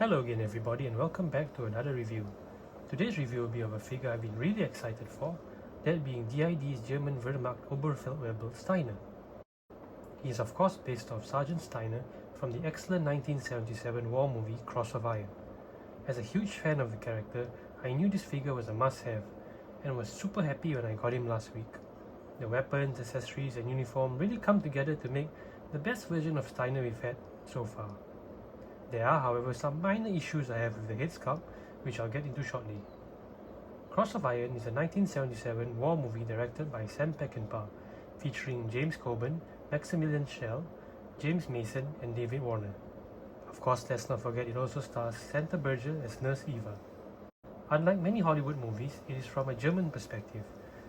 Hello again everybody and welcome back to another review. Today's review will be of a figure I've been really excited for, that being DID's German Wehrmacht Oberfeldwebel Steiner. He is of course based off Sergeant Steiner from the excellent 1977 war movie Cross of Iron. As a huge fan of the character, I knew this figure was a must-have and was super happy when I got him last week. The weapons, accessories and uniform really come together to make the best version of Steiner we've had so far. There are, however, some minor issues I have with the head sculpt, which I'll get into shortly. Cross of Iron is a 1977 war movie directed by Sam Peckinpah, featuring James Coburn, Maximilian Schell, James Mason and David Warner. Of course, let's not forget it also stars Santa Berger as Nurse Eva. Unlike many Hollywood movies, it is from a German perspective,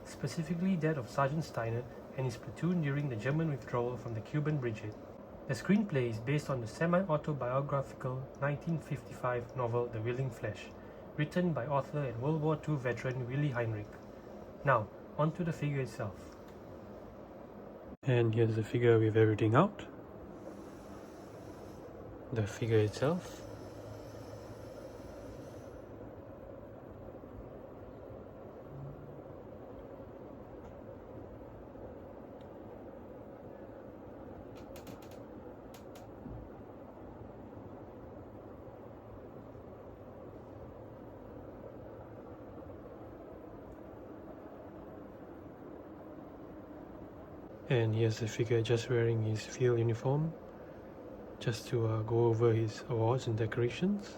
specifically that of Sergeant Steiner and his platoon during the German withdrawal from the Cuban Bridgehead. The screenplay is based on the semi-autobiographical 1955 novel The Willing Flesh, written by author and World War II veteran Willy Heinrich. Now, onto the figure itself. And here's the figure with everything out. The figure itself. And here's the figure just wearing his field uniform, just to go over his awards and decorations.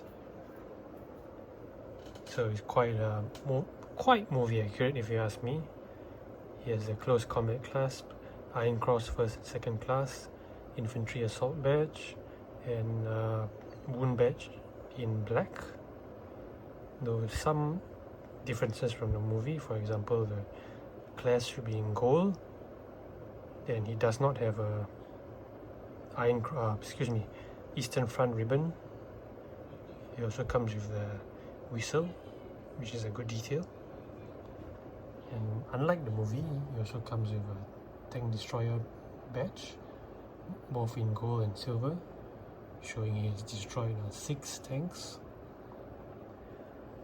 So it's quite movie accurate if you ask me. He has a close combat clasp, Iron Cross first and second class, infantry assault badge, and wound badge in black. Though with some differences from the movie, for example, the clasp should be in gold. Then he does not have a Eastern Front ribbon. He also comes with the whistle, which is a good detail. And unlike the movie, he also comes with a tank destroyer badge, both in gold and silver, showing he has destroyed 6 tanks.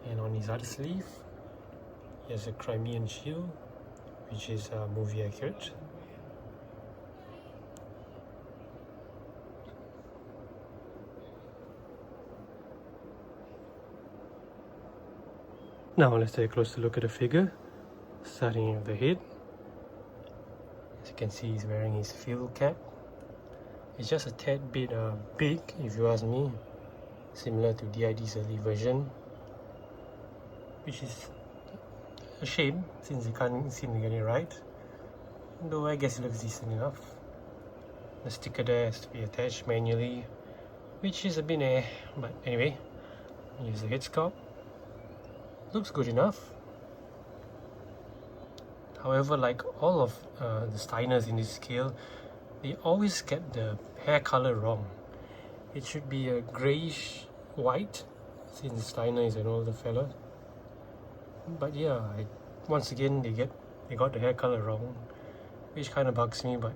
And on his other sleeve, he has a Crimean shield, which is movie accurate. Now let's take a closer look at the figure, starting with the head. As you can see, he's wearing his field cap. It's just a tad bit big, if you ask me, similar to DID's early version, which is a shame since they can't seem to get it right, though I guess it looks decent enough. The sticker there has to be attached manually, which is a bit but anyway, here's the head sculpt. Looks good enough. However, like all of the Steiners in this scale, they always get the hair color wrong. It should be a greyish white, since Steiner is an older fella. But yeah, once again they got the hair color wrong, which kind of bugs me. But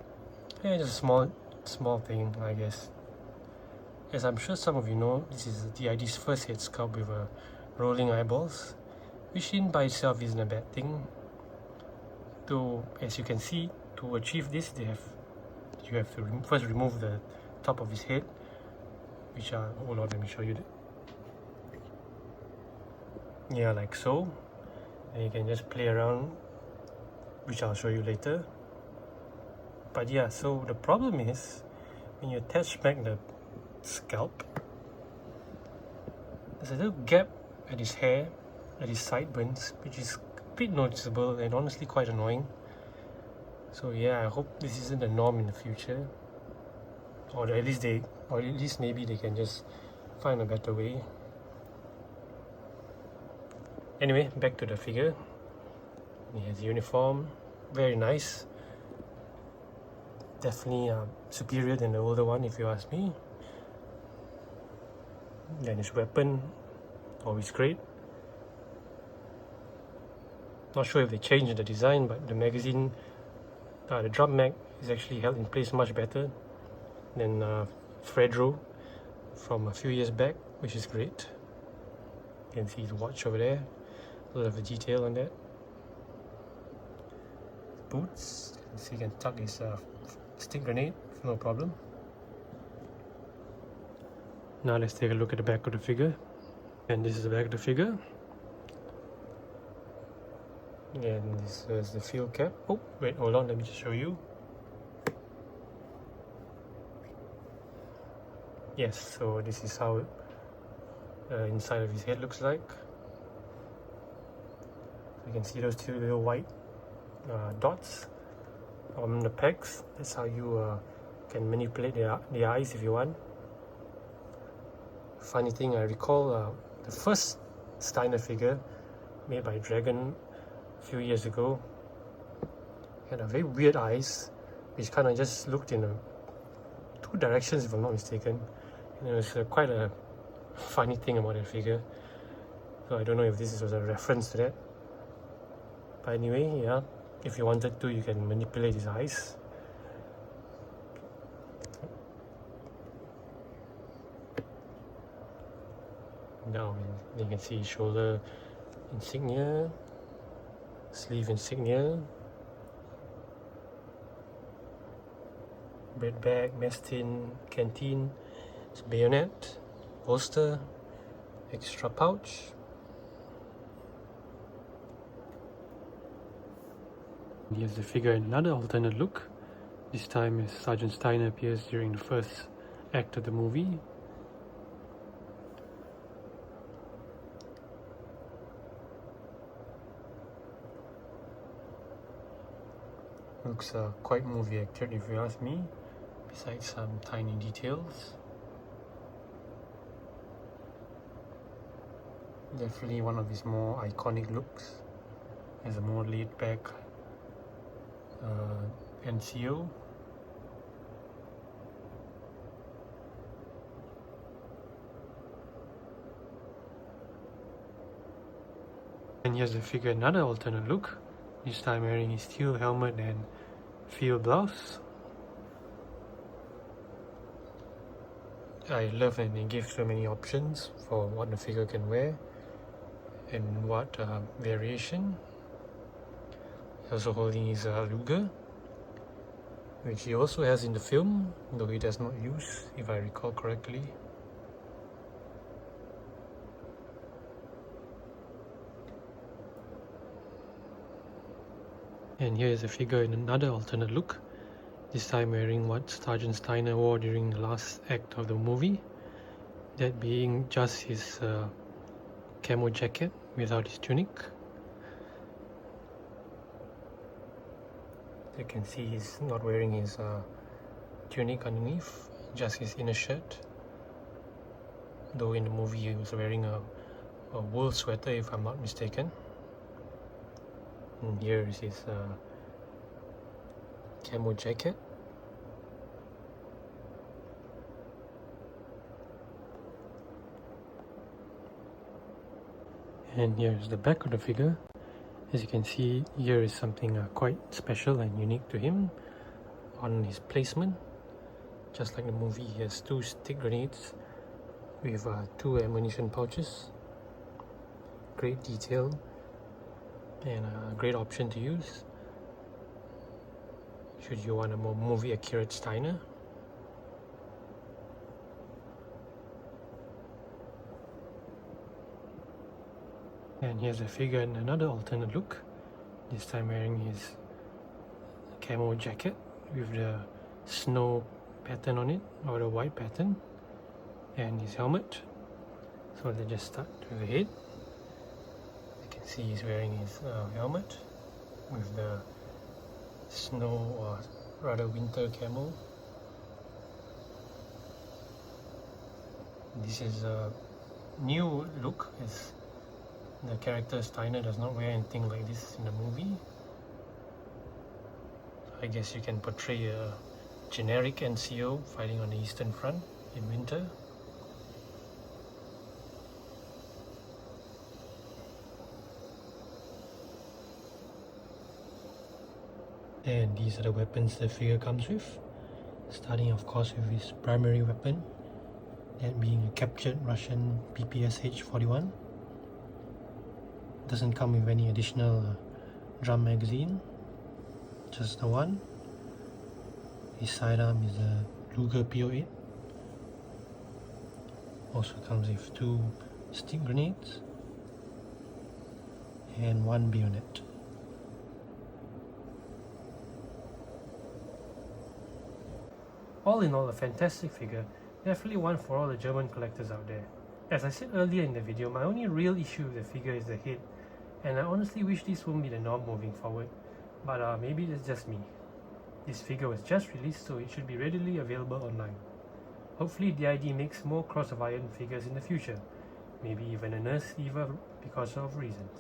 yeah, just a small thing, I guess. As I'm sure some of you know, this is DID's first head sculpt with rolling eyeballs, which in by itself isn't a bad thing. Though, as you can see, to achieve this, you have to first remove the top of his head, which hold on, let me show you that. Yeah, like so. And you can just play around, which I'll show you later. But yeah, so the problem is, when you attach back the scalp, there's a little gap at his hair, at his sideburns, which is a bit noticeable and honestly quite annoying. So yeah, I hope this isn't the norm in the future, or at least maybe they can just find a better way. Anyway, back to the figure. He has the uniform, very nice. Definitely superior than the older one, if you ask me. Then his weapon, always great. Not sure if they changed the design, but the magazine, the drum mag is actually held in place much better than Fredro, from a few years back, which is great. You can see his watch over there, a lot of detail on that. Boots, so you can tuck his stick grenade, no problem. Now let's take a look at the back of the figure. And this is the back of the figure. And this is the field cap. Oh, wait, hold on, let me just show you. Yes, so this is how inside of his head looks like. So you can see those two little white dots on the pegs. That's how you can manipulate the eyes if you want. Funny thing, I recall the first Steiner figure made by Dragon a few years ago had a very weird eyes, which kind of just looked in two directions if I'm not mistaken. And it was quite a funny thing about that figure. So I don't know if this was a reference to that. But anyway, yeah, if you wanted to, you can manipulate his eyes. Now you can see shoulder insignia, sleeve insignia, bread bag, mess tin, canteen, bayonet, holster, extra pouch. Here's the figure in another alternate look. This time as Sergeant Steiner appears during the first act of the movie. Looks quite movie accurate if you ask me, besides some tiny details. Definitely one of his more iconic looks as a more laid back NCO. And here's the figure in another alternate look, this time wearing his steel helmet and field blouse. I love that they give so many options for what the figure can wear and what variation. He's also holding his Luger, which he also has in the film, though he does not use, if I recall correctly. And here is a figure in another alternate look, this time wearing what Sergeant Steiner wore during the last act of the movie, that being just his camo jacket without his tunic. You can see he's not wearing his tunic underneath, just his inner shirt, though in the movie he was wearing a wool sweater if I'm not mistaken. And here is his camo jacket. And here's the back of the figure. As you can see, here is something quite special and unique to him on his placement. Just like the movie, he has two stick grenades with two ammunition pouches. Great detail and a great option to use should you want a more movie accurate Steiner. And here's a figure in another alternate look, this time wearing his camo jacket with the snow pattern on it, or the white pattern, and his helmet. So let's just start with the head. You can see he's wearing his helmet with the snow, or rather winter camo. This is a new look, as the character Steiner does not wear anything like this in the movie. So I guess you can portray a generic NCO fighting on the Eastern Front in winter. And these are the weapons the figure comes with, starting of course with his primary weapon, that being a captured Russian PPSH-41. Doesn't come with any additional drum magazine, just the one. His sidearm is a Luger P08. Also comes with 2 stick grenades and 1 bayonet. All in all, a fantastic figure, definitely one for all the German collectors out there. As I said earlier in the video, my only real issue with the figure is the head, and I honestly wish this won't be the norm moving forward, but maybe that's just me. This figure was just released, so it should be readily available online. Hopefully WWII makes more Cross of Iron figures in the future, maybe even a Nurse Eva because of reasons.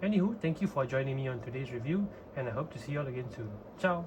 Anywho, thank you for joining me on today's review, and I hope to see you all again soon. Ciao!